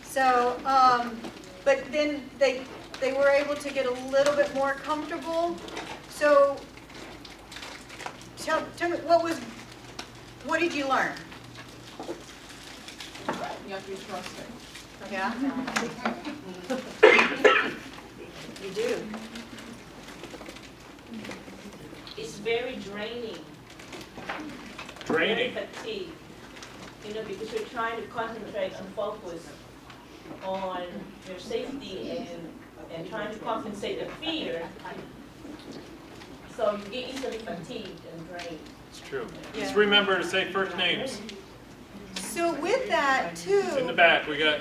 So, but then they were able to get a little bit more comfortable. So, tell me, what did you learn? You have to be trusting. Yeah? You do. It's very draining. Draining. Very fatigued. You know, because you're trying to concentrate and focus on your safety and trying to compensate the fear. So you get easily fatigued and drained. It's true. Yeah. Just remember to say first names. So with that too. In the back, we got.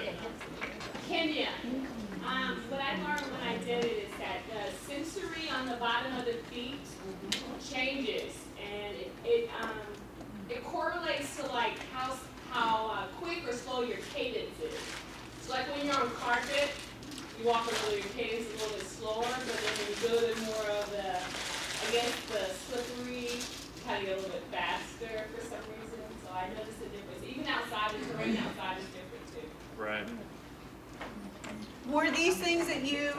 Kenya, what I learned when I did it is that the sensory on the bottom of the feet changes, and it correlates to like how quick or slow your cadence is. So like when you're on carpet, you walk a little, your cadence is a little bit slower, but then when you go to more of the, I guess the slippery, you kind of get a little bit faster for some reason. So I noticed the difference. Even outside, the terrain outside is different too. Right. Were these things that you,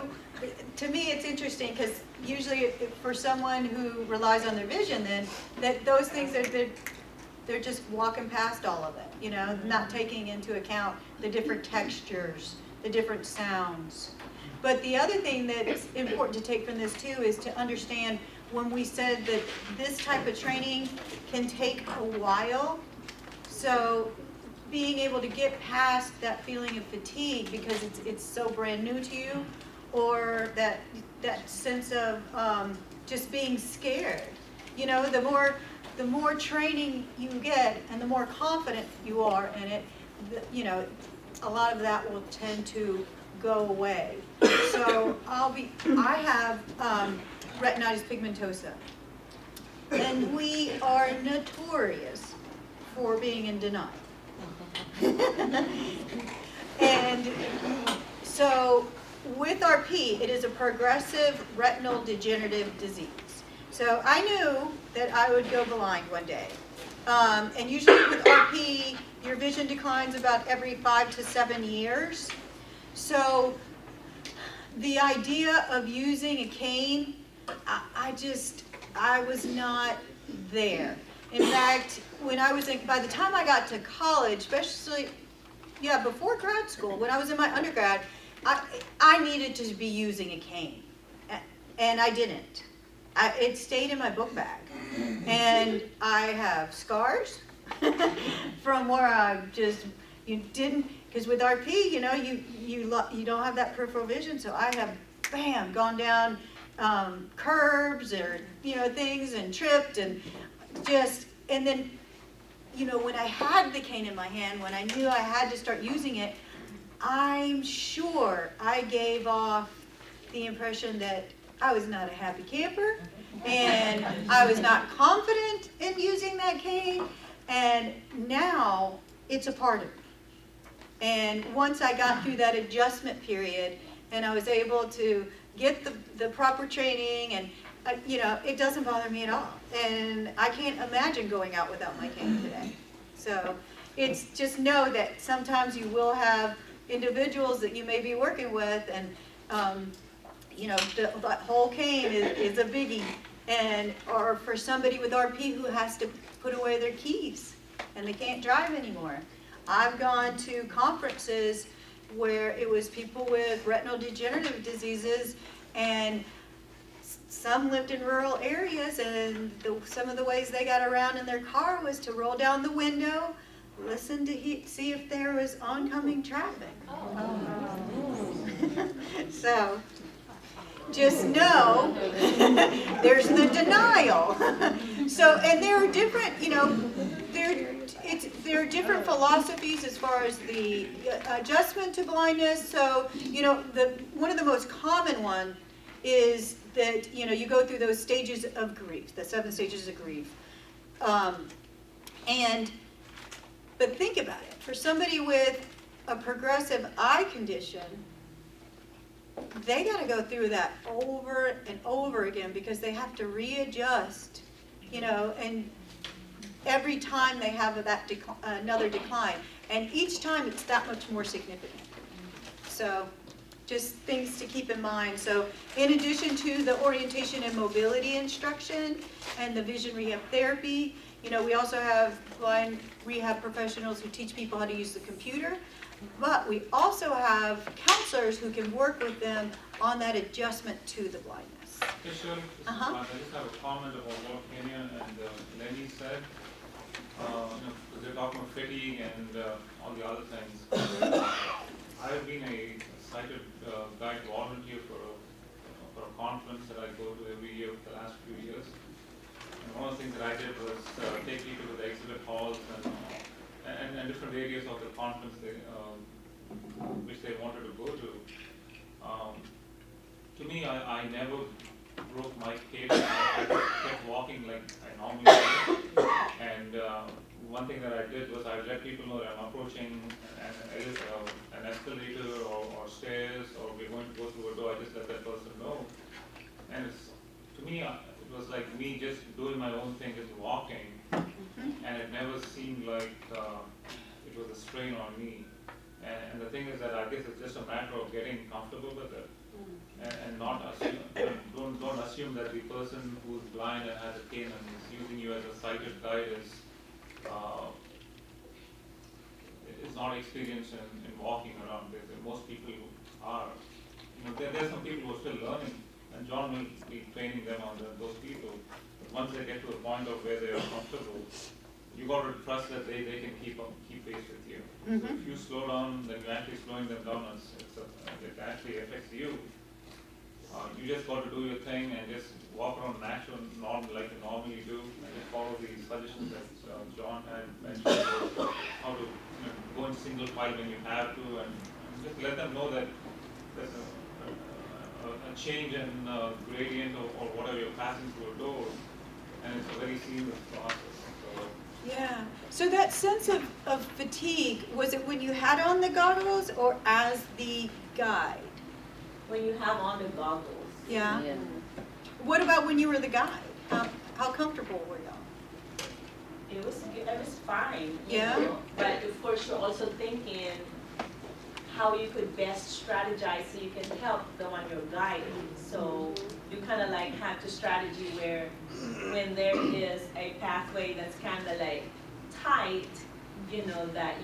to me it's interesting because usually for someone who relies on their vision then, that those things they're just walking past all of it, you know, not taking into account the different textures, the different sounds. But the other thing that's important to take from this too is to understand when we said that this type of training can take a while. So being able to get past that feeling of fatigue because it's so brand new to you, or that sense of just being scared. You know, the more training you get and the more confident you are in it, you know, a lot of that will tend to go away. So I have retinitis pigmentosa, and we are notorious for being in denial. And so with RP, it is a progressive retinal degenerative disease. So I knew that I would go blind one day. And usually with RP, your vision declines about every 5 to 7 years. So the idea of using a cane, I was not there. In fact, by the time I got to college, especially, before grad school, when I was in my undergrad, I needed to be using a cane, and I didn't. It stayed in my book bag, and I have scars from where I because with RP, you know, you don't have that peripheral vision, so I have, gone down curbs or, you know, things and tripped and and then, you know, when I had the cane in my hand, when I knew I had to start using it, I'm sure I gave off the impression that I was not a happy camper and I was not confident in using that cane, and now it's a part of me. And once I got through that adjustment period and I was able to get the proper training, and you know, it doesn't bother me at all. And I can't imagine going out without my cane today. So it's just know that sometimes you will have individuals that you may be working with, and you know, that whole cane is a biggie. Or for somebody with RP who has to put away their keys and they can't drive anymore. I've gone to conferences where it was people with retinal degenerative diseases, and some lived in rural areas, and some of the ways they got around in their car was to roll down the window, listen to see if there was oncoming traffic. So just know there's the denial. So, and there are different, you know, there are different philosophies as far as the adjustment to blindness. So, you know, one of the most common one is that, you know, you go through those stages of grief, the 7 stages of grief. But think about it. For somebody with a progressive eye condition, they got to go through that over and over again because they have to readjust, you know, and every time they have another decline. And each time it's that much more significant. So just things to keep in mind. So in addition to the orientation and mobility instruction and the vision rehab therapy, you know, we also have blind rehab professionals who teach people how to use the computer. But we also have counselors who can work with them on that adjustment to the blindness. Okay, sure. I just have a comment about what Kenya and Lenny said. Because they're talking about fatigue and all the other things. I've been a sighted guide volunteer for a conference that I go to every year for the last few years. And one of the things that I did was take people to the exhibit halls and different areas of the conference which they wanted to go to. To me, I never broke my cadence. I kept walking like I normally do. And one thing that I did was I let people know that I'm approaching an escalator or stairs, or we're going to go through a door. I just let that person know. And to me, it was like me just doing my own thing, just walking. And it never seemed like it was a strain on me. And the thing is that I guess it's just a matter of getting comfortable with it. And not assume, don't assume that the person who's blind and has a cane and is using you as a sighted guide is not experienced in walking around. Most people are. There's some people who are still learning, and John will be training them on those people. But once they get to a point of where they are comfortable, you got to trust that they can keep pace with you. So if you slow down, then you're actually slowing them down. It actually affects you. You just got to do your thing and just walk around natural, normal, like you normally do, and just follow the suggestions that John had mentioned about how to go in single file when you have to, and just let them know that there's a change in gradient or whatever you're passing through a door, and it's a very seamless process. So, Yeah. So that sense of fatigue, was it when you had on the goggles or as the guide? When you have on the goggles. Yeah. What about when you were the guide? How comfortable were y'all? It was fine. you Yeah? know, But of course, you're also thinking how you could best strategize so you can help the one you're guiding. So you kind of like have to strategy where when there is a pathway that's kind of like tight, that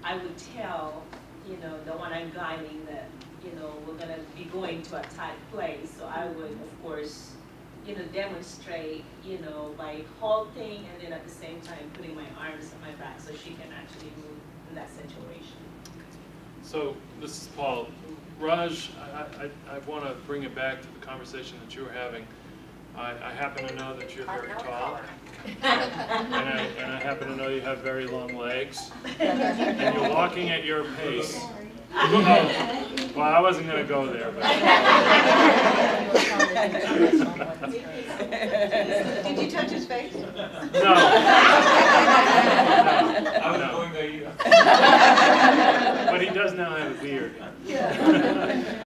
I would tell, the one I'm guiding that, we're gonna be going to a tight place. So I would, of course, demonstrate, by halting and then at the same time putting my arms on my back so she can actually move in that situation. So this is Paul. Raj, I want to bring it back to the conversation that you were having. I happen to know that you're very tall, and I happen to know you have very long legs, and you're walking at your pace. Well, I wasn't going to go there. But Did you touch his face? no. I was going there either. But he does now have a beard.